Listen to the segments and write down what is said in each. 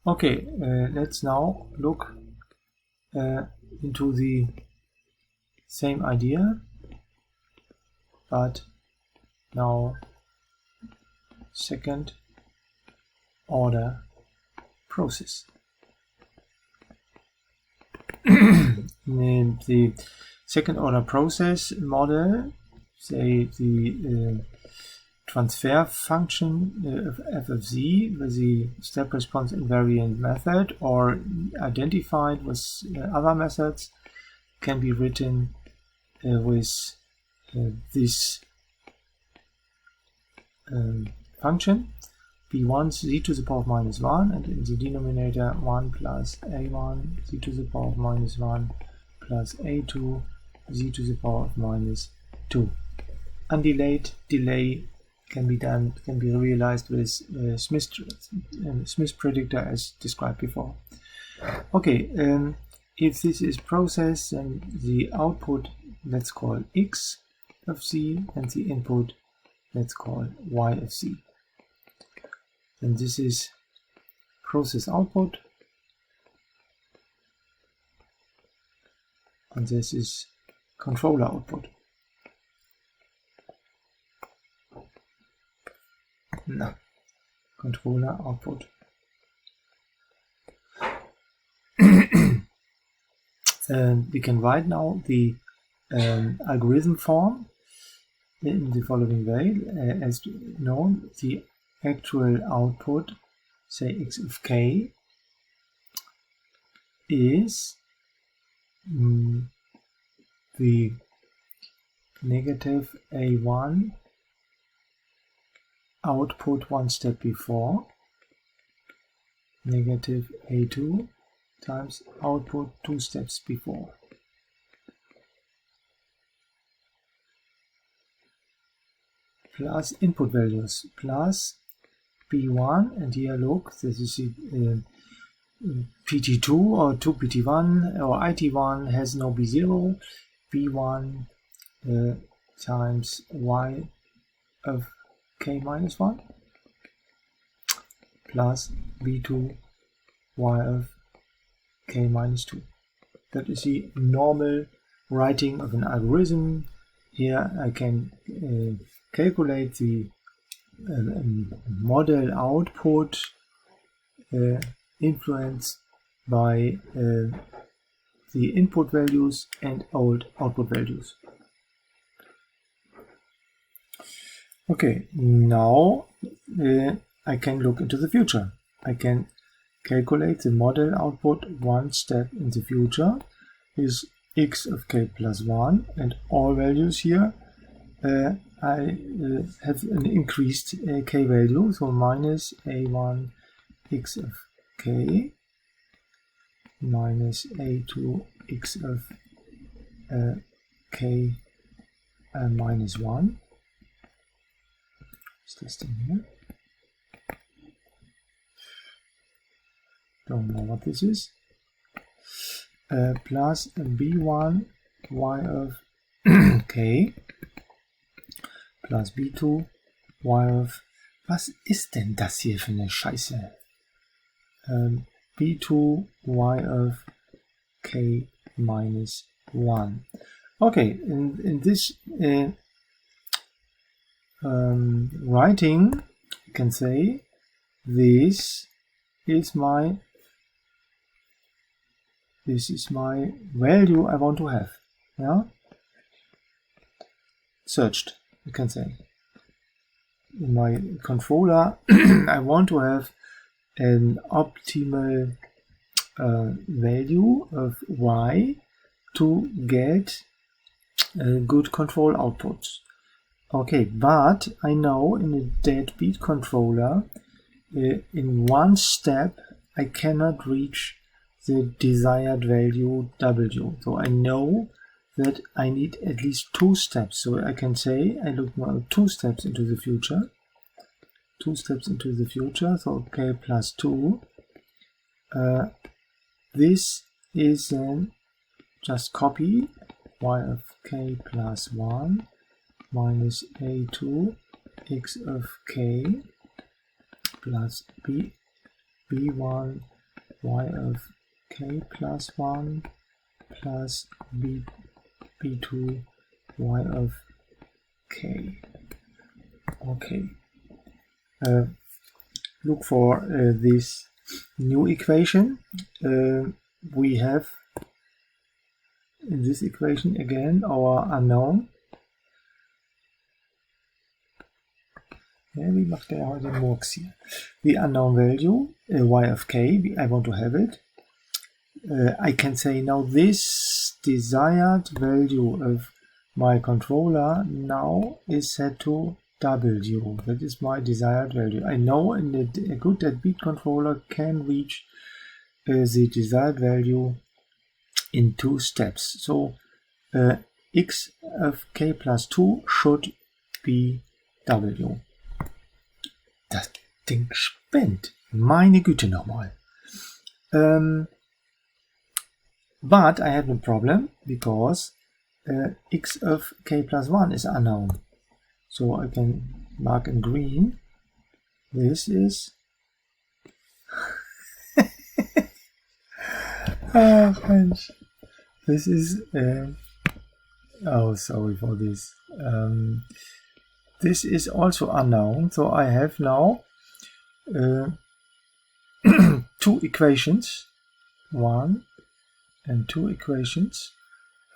Okay, let's now look into the same idea, but now second order process. In the second order process model, say the transfer function of f of z with the step response invariant method or identified with other methods can be written with this function b1 z to the power of minus 1, and in the denominator 1 plus a1 z to the power of minus 1 plus a2 z to the power of minus 2. Undelayed delay can be realized with Smith's predictor as described before. Okay, if this is processed, then the output let's call x of z, and the input let's call y of z. And this is process output, and this is controller output. No, controller output. We can write now the algorithm form in the following way. As known, the actual output, say x of k, is the negative a1 output one step before, negative a2 times output two steps before. Plus input values, plus b1, and here look, this is the pt2 or 2pt1 or it1 has no b0, b1 times y of k minus 1 plus b2 y of k minus 2. That is the normal writing of an algorithm. Here I can calculate the model output influenced by the input values and old output values. Okay, now I can look into the future. I can calculate the model output one step in the future is x of k plus 1, and all values here I have an increased k value, so minus a1 x of k minus a2 x of k minus 1. Is this thing here? Don't know what this is. Plus b1 y of k plus b2 y of, was ist denn das hier für eine Scheiße? b2 y of k minus 1. Okay, in this writing, you can say this is my value I want to have. Yeah, searched, you can say. In my controller, I want to have an optimal value of y to get good control outputs. Okay, but I know in a deadbeat controller, in one step I cannot reach the desired value w. So I know that I need at least two steps. So I can say I look now 2 steps into the future. 2 steps into the future, so k plus 2. This is then just copy y of k plus 1 minus a2 x of k plus b1 y of k plus 1 plus b2 y of k. Okay. Look for this new equation. We have in this equation again our unknown. Ja, wie macht der heute Murks hier? The unknown value, y of k, I want to have it. I can say now this desired value of my controller now is set to W. That is my desired value. I know a good deadbeat controller can reach the desired value in 2 steps. So x of k plus 2 should be W. Das Ding spinnt. Meine Güte nochmal. But I have a problem because x of k plus 1 is unknown. So I can mark in green. This is Mensch. This is oh, sorry for this. This is also unknown, so I have now 2 equations, 1 and 2 equations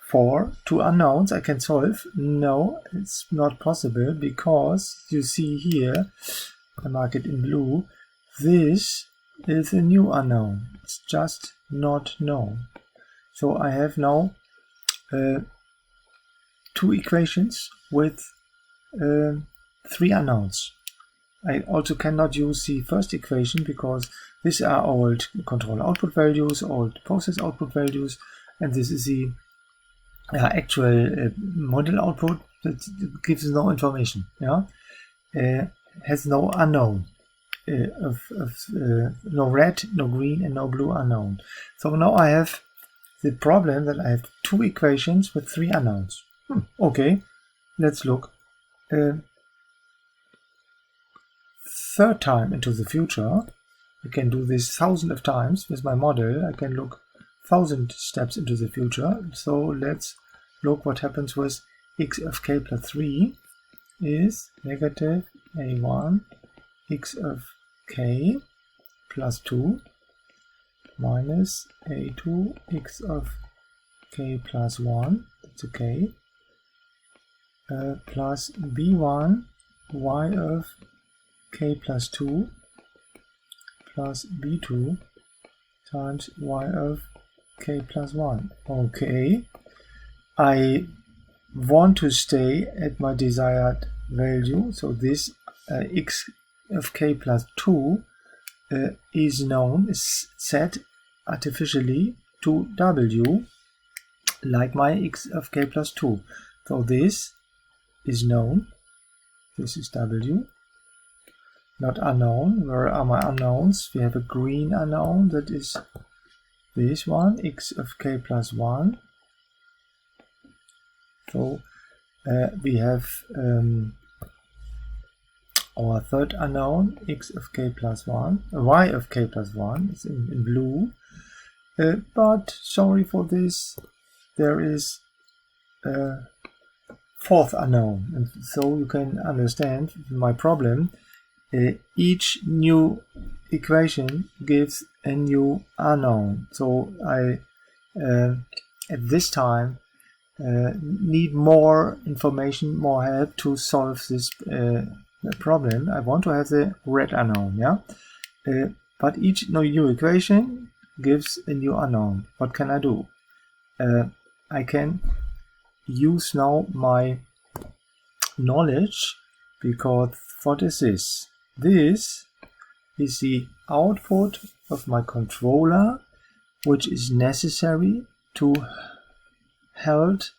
for 2 unknowns I can solve. No, it's not possible because you see here, I mark it in blue, this is a new unknown. It's just not known. So I have now 2 equations with 3 unknowns. I also cannot use the first equation because these are old controller output values, old process output values, and this is the actual model output that gives no information. Yeah, has no unknown no red, no green, and no blue unknown. So now I have the problem that I have 2 equations with 3 unknowns. Okay, let's look. Third time into the future. I can do this thousands of times with my model. I can look 1000 steps into the future. So let's look what happens with x of k plus 3 is negative a1 x of k plus 2 minus a2 x of k plus 1, that's okay, plus b1 y of k plus 2 plus b2 times y of k plus 1. Okay, I want to stay at my desired value, so this x of k plus 2 is known, is set artificially to w, like my x of k plus 2. So this is known, this is w, not unknown. Where are my unknowns? We have a green unknown, that is this one, x of k plus 1. So we have our third unknown, x of k plus 1, y of k plus 1 is in blue. But sorry for this, there is a fourth unknown, and so you can understand my problem. Each new equation gives a new unknown. So I at this time need more information, more help to solve this problem. I want to have the red unknown, yeah. But each new equation gives a new unknown. What can I do? I can use now my knowledge, because what is this? This is the output of my controller, which is necessary to hold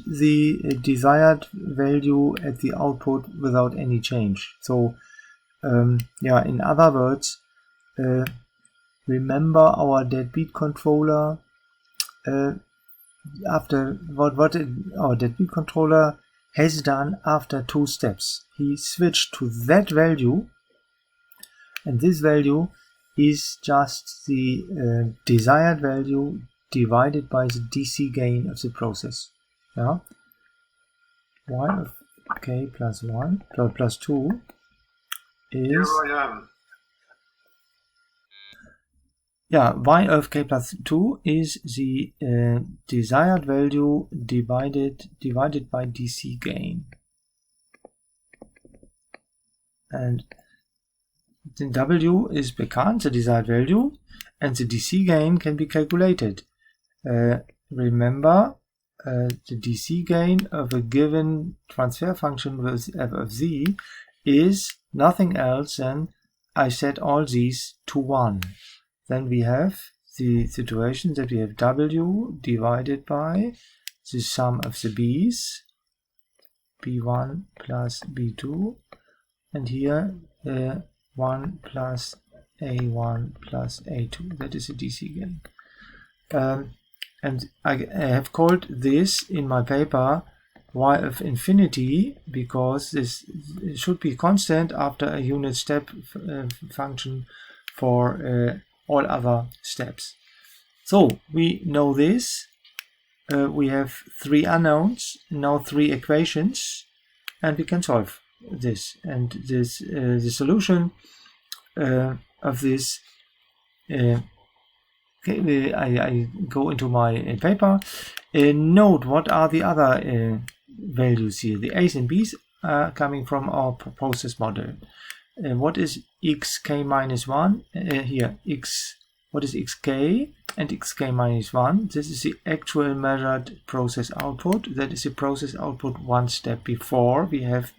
the desired value at the output without any change. So yeah, in other words, remember our deadbeat controller. After what our deadbeat controller has done after 2 steps, he switched to that value, and this value is just the desired value divided by the DC gain of the process. Yeah? Y of k plus 1 plus 2 is... Here I am. Yeah, y of k plus 2 is the desired value divided by DC gain. And the W is bekannt, the desired value, and the DC gain can be calculated. Remember, the DC gain of a given transfer function with f of z is nothing else than I set all these to 1. Then we have the situation that we have W divided by the sum of the b's, b1 plus b2, and here 1 plus a1 plus a2. That is a DC gain. And I have called this in my paper y of infinity because this should be constant after a unit step function for all other steps. So we know this. We have 3 unknowns, now 3 equations, and we can solve this. And this the solution of this. Okay, I go into my paper. Note what are the other values here. The a's and b's are coming from our process model. What is xk minus 1? Here, what is xk and xk minus 1? This is the actual measured process output. That is the process output one step before. We have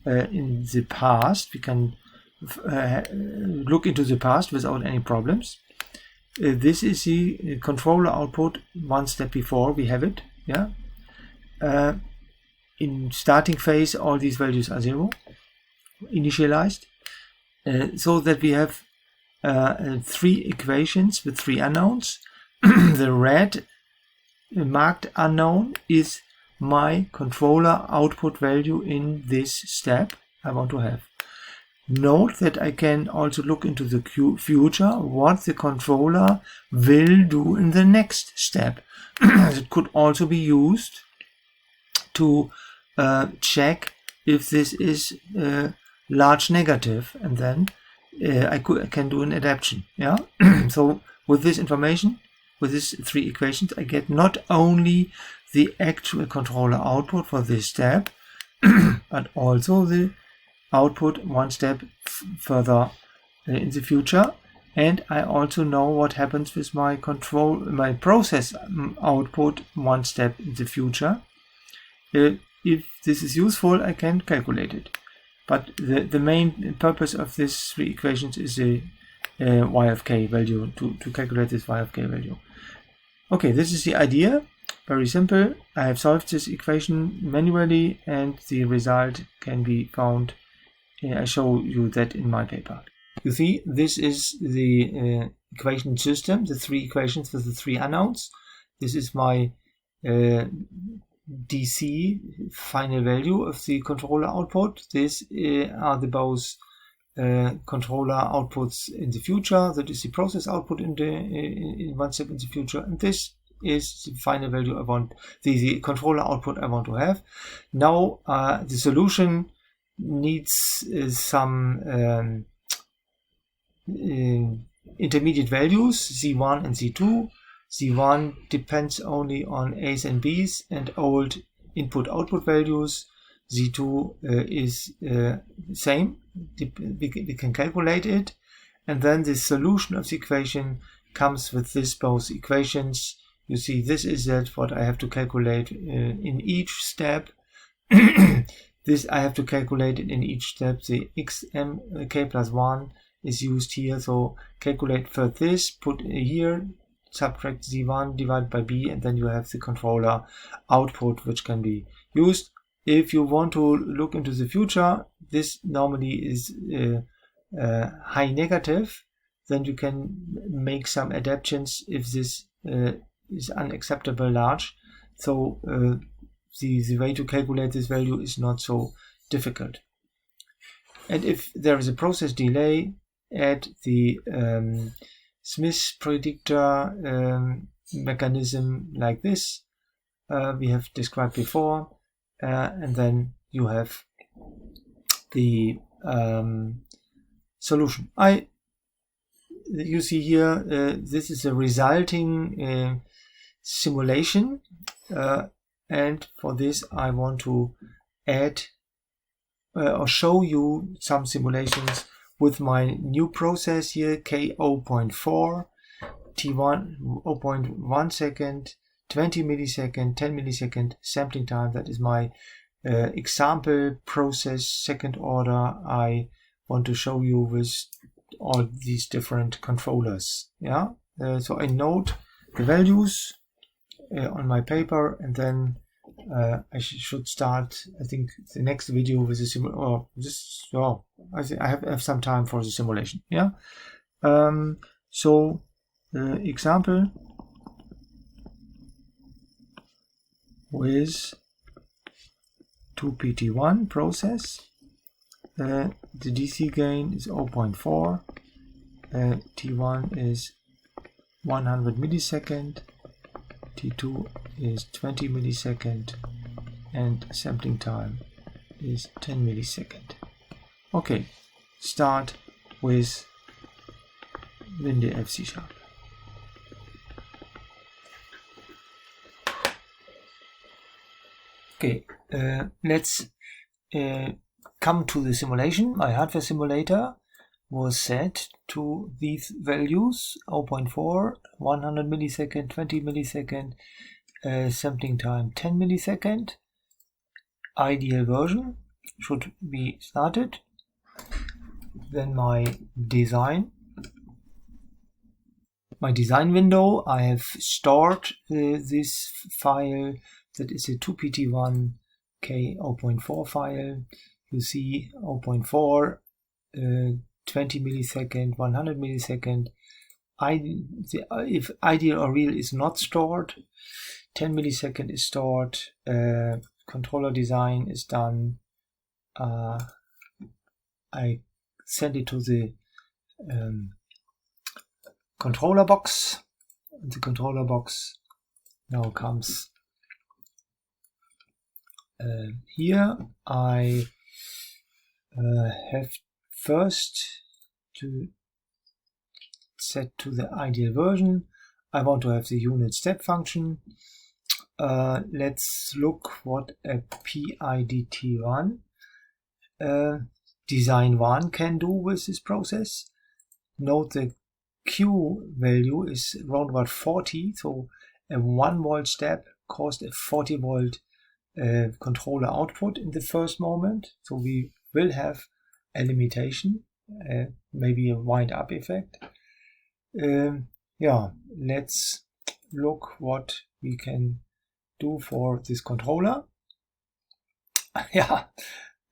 in the past, we can look into the past without any problems. This is the controller output one step before we have it. Yeah. In starting phase, all these values are 0, initialized, so that we have 3 equations with 3 unknowns. The red marked unknown is my controller output value in this step I want to have. Note that I can also look into the future, what the controller will do in the next step. It could also be used to check if this is large negative, and then I can do an adaptation. Yeah. So with this information, with these 3 equations, I get not only the actual controller output for this step, but also the output one step further in the future, and I also know what happens with my process output one step in the future. If this is useful, I can calculate it. But the main purpose of these 3 equations is the y of k value, to calculate this y of k value. Okay, this is the idea. Very simple. I have solved this equation manually, and the result can be found. I show you that in my paper. You see, this is the equation system, the 3 equations with the 3 unknowns. This is my DC final value of the controller output. These are the both controller outputs in the future. That is the process output in one step in the future, and this is the final value I want, the controller output I want to have. Now the solution needs some intermediate values, Z1 and Z2. Z1 depends only on A's and B's and old input-output values. Z2 is same. We can calculate it. And then the solution of the equation comes with this both equations. You see, this is what I have to calculate in each step. This I have to calculate it in each step. The xk plus 1 is used here. So calculate for this, put here, subtract Z1 divided by B, and then you have the controller output which can be used. If you want to look into the future, this normally is high negative. Then you can make some adaptations if this is unacceptable large. So the way to calculate this value is not so difficult. And if there is a process delay, add the Smith predictor mechanism like this we have described before, and then you have the solution. You see here, this is a resulting simulation, and for this I want to add or show you some simulations with my new process here, K0.4, T1 0.1 second, 20 millisecond, 10 millisecond sampling time. That is my example process, second order. I want to show you with all these different controllers. Yeah, so I note the values on my paper, and then I should start, I think, the next video with the simulation, or just, oh, I have some time for the simulation. Yeah. So example with 2PT1 process. The DC gain is 0.4, T1 is 100 millisecond, T2 is 20 millisecond, and sampling time is 10 millisecond. Okay, start with WinDF C#. Okay, let's come to the simulation. My hardware simulator was set to these values: 0.4, 100 millisecond, 20 millisecond, sampling time 10 millisecond. Ideal version should be started. Then my design window, I have stored this file. That is a 2PT1 K0.4 file. You see 0.4, 20 millisecond, 100 millisecond. If ideal or real is not stored, 10 millisecond is stored. Controller design is done. I send it to the controller box. And the controller box now comes here. I have first to set to the ideal version. I want to have the unit step function. Let's look what a PIDT1 design 1 can do with this process. Note the Q value is around about 40, so a 1 volt step caused a 40 volt controller output in the first moment. So we will have a limitation, maybe a wind up effect. Yeah, let's look what we can do for this controller. Yeah,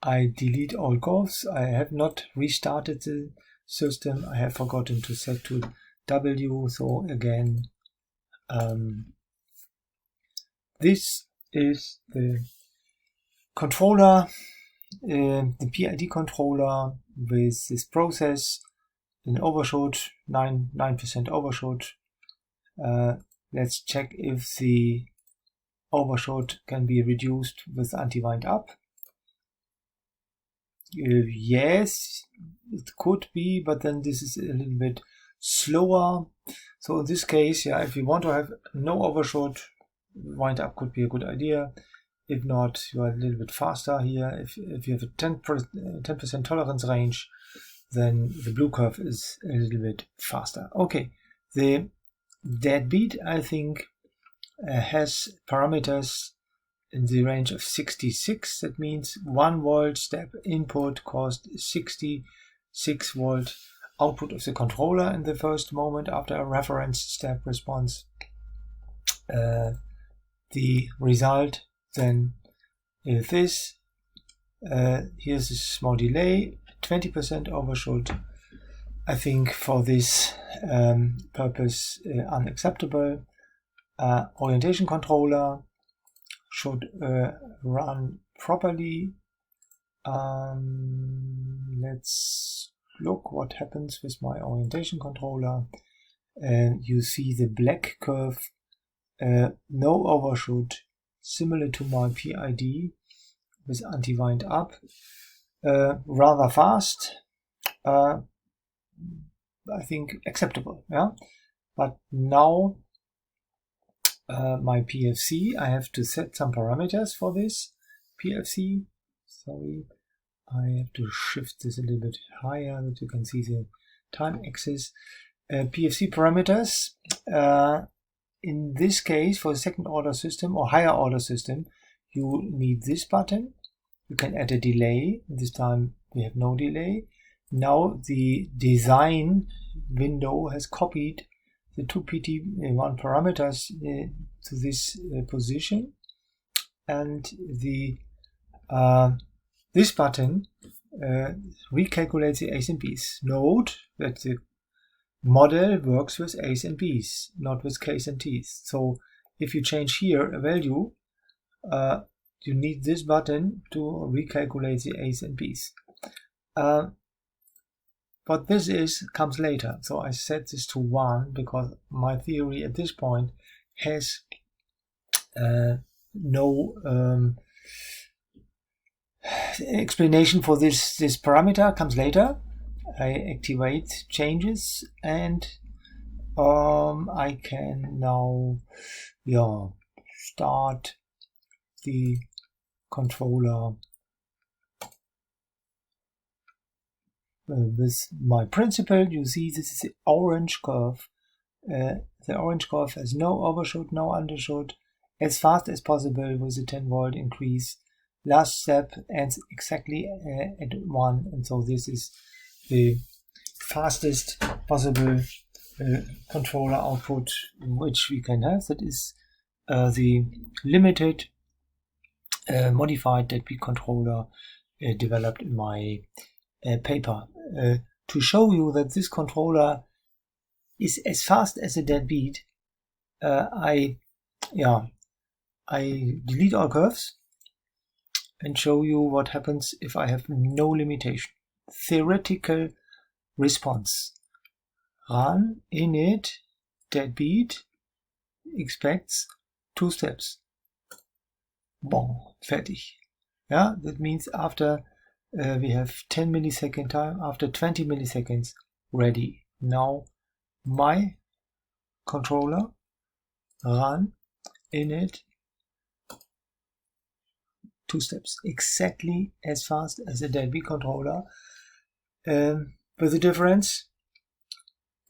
I delete all curves. I have not restarted the system. I have forgotten to set to W. So again, this is the controller, the PID controller with this process, an overshoot, 9% overshoot. Let's check if the overshoot can be reduced with anti-wind up. Yes, it could be, but then this is a little bit slower. So in this case, yeah, if you want to have no overshoot, wind up could be a good idea. If not, you are a little bit faster here. If you have a 10% tolerance range, then the blue curve is a little bit faster. Okay, the deadbeat, I think, has parameters in the range of 66. That means 1 volt step input caused 66 volt output of the controller in the first moment after a reference step response. The result then is this. Here's a small delay, 20% overshoot. I think for this purpose unacceptable. Orientation controller should run properly. Let's look what happens with my orientation controller. You see the black curve, no overshoot, similar to my PID with anti-wind up, rather fast, I think acceptable, yeah. But now my PFC, I have to set some parameters for this PFC. Sorry, I have to shift this a little bit higher that you can see the time axis. PFC parameters, in this case for the second order system or higher order system, you need this button. You can add a delay. This time we have no delay. Now the design window has copied the two PT1 parameters to this position, and the this button recalculates the A's and B's. Note that the model works with A's and B's, not with K's and T's. So if you change here a value, you need this button to recalculate the A's and B's. But this comes later. So I set this to 1 because my theory at this point has no explanation for this parameter comes later. I activate changes and I can now start the controller with my principle. You see this is the orange curve. The orange curve has no overshoot, no undershoot, as fast as possible with a 10 volt increase. Last step ends exactly at 1, and so this is the fastest possible controller output which we can have. That is the limited modified deadbeat controller developed in my paper. To show you that this controller is as fast as a deadbeat, I delete all curves and show you what happens if I have no limitation. Theoretical response. Run, init, deadbeat, expects 2 steps. Bon, fertig. Yeah, that means after we have 10 millisecond time, after 20 milliseconds, ready. Now my controller, run, init, 2 steps, exactly as fast as a deadbeat controller, with the difference,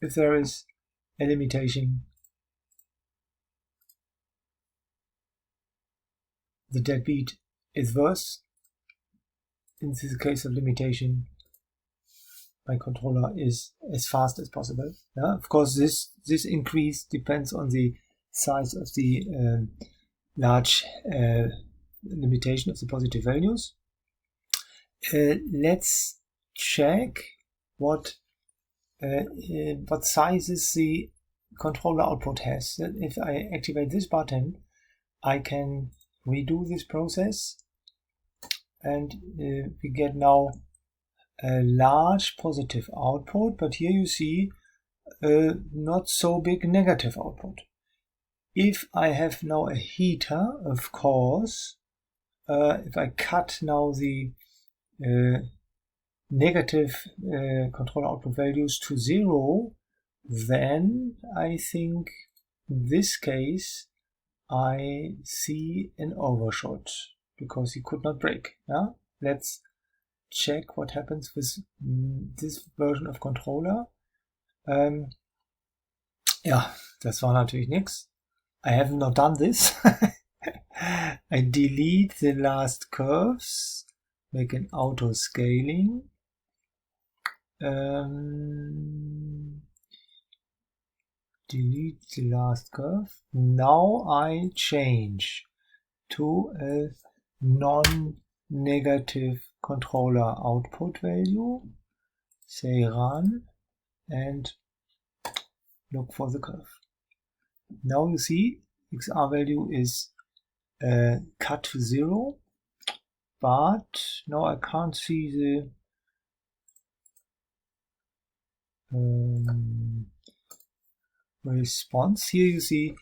if there is a limitation, the deadbeat is worse. In this case of limitation, my controller is as fast as possible. Yeah, of course, this increase depends on the size of the large limitation of the positive values. Let's check what sizes the controller output has. If I activate this button, I can redo this process, and we get now a large positive output, but here you see not so big negative output. If I have now a heater, of course, if I cut now the negative control output values to 0, then I think in this case I see an overshot because he could not break. Yeah? Let's check what happens with this version of controller. Ja, das war natürlich nichts. I have not done this. I delete the last curves, make an auto scaling. Delete the last curve. Now I change to a non-negative controller output value. Say run and look for the curve. Now you see XR value is cut to 0, but now I can't see response. Here you see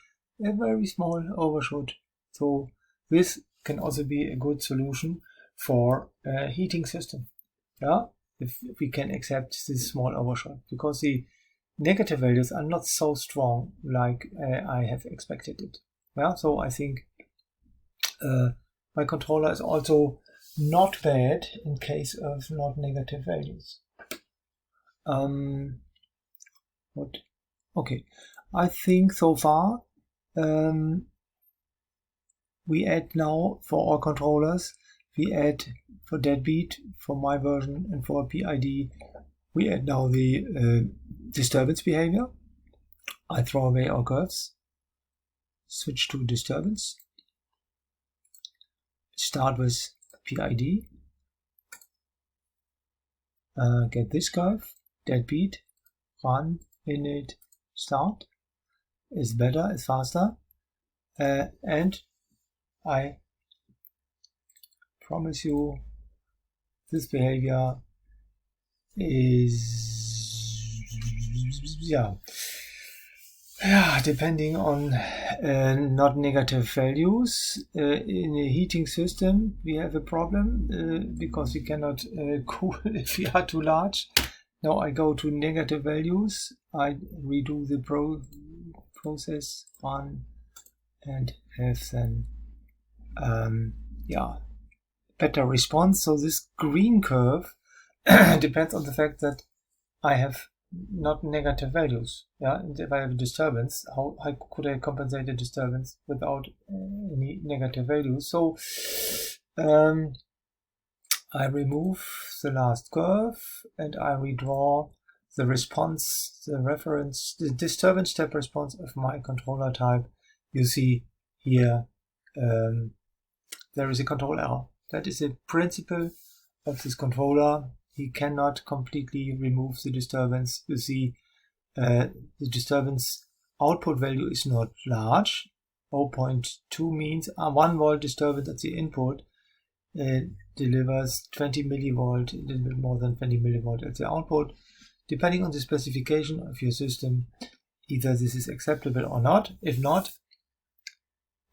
a very small overshoot. So this can also be a good solution for a heating system. Yeah, if we can accept this small overshot, because the negative values are not so strong like I have expected it. Yeah, so I think my controller is also not bad in case of not negative values. What? Okay, I think so far we add now for all controllers, we add for deadbeat, for my version, and for PID, we add now the disturbance behavior. I throw away all curves, switch to disturbance, start with PID, get this curve, deadbeat, run, init, start, is better, is faster, and I promise you this behavior is depending on not negative values. In a heating system we have a problem because we cannot cool if we are too large. Now I go to negative values, I redo the process run and have then better response. So this green curve depends on the fact that I have not negative values. Yeah, and if I have a disturbance, how could I compensate a disturbance without any negative values? So I remove the last curve and I redraw the response, the reference, the disturbance step response of my controller type. You see here there is a control error. That is a principle of this controller. He cannot completely remove the disturbance. You see the disturbance output value is not large. 0.2 means a 1 volt disturbance at the input delivers 20 millivolt, a little bit more than 20 millivolt at the output. Depending on the specification of your system, either this is acceptable or not. If not,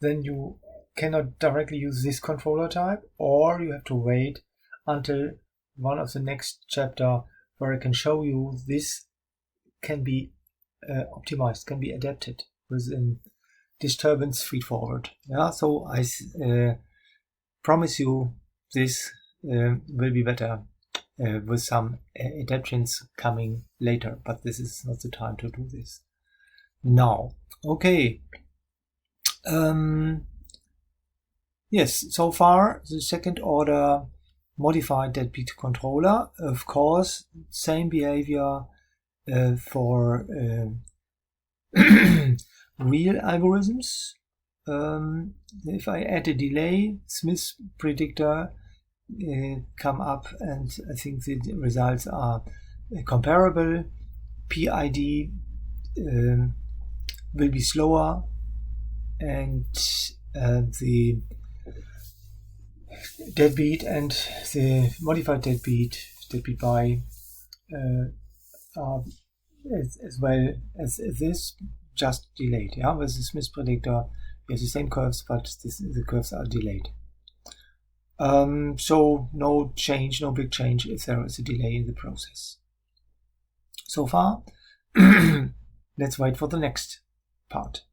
then you cannot directly use this controller type, or you have to wait until one of the next chapter where I can show you this can be optimized, can be adapted within disturbance feedforward. Yeah, so I promise you this will be better with some adaptations coming later, but this is not the time to do this now. Okay. Yes, so far the second order modified deadbeat controller. Of course, same behavior for real algorithms. If I add a delay, Smith's predictor come up, and I think the results are comparable. PID will be slower, and the deadbeat and the modified deadbeat by are as well as this, just delayed. Yeah, with the Smith predictor we have the same curves, but the curves are delayed. So no change, no big change if there is a delay in the process. So far, let's wait for the next part.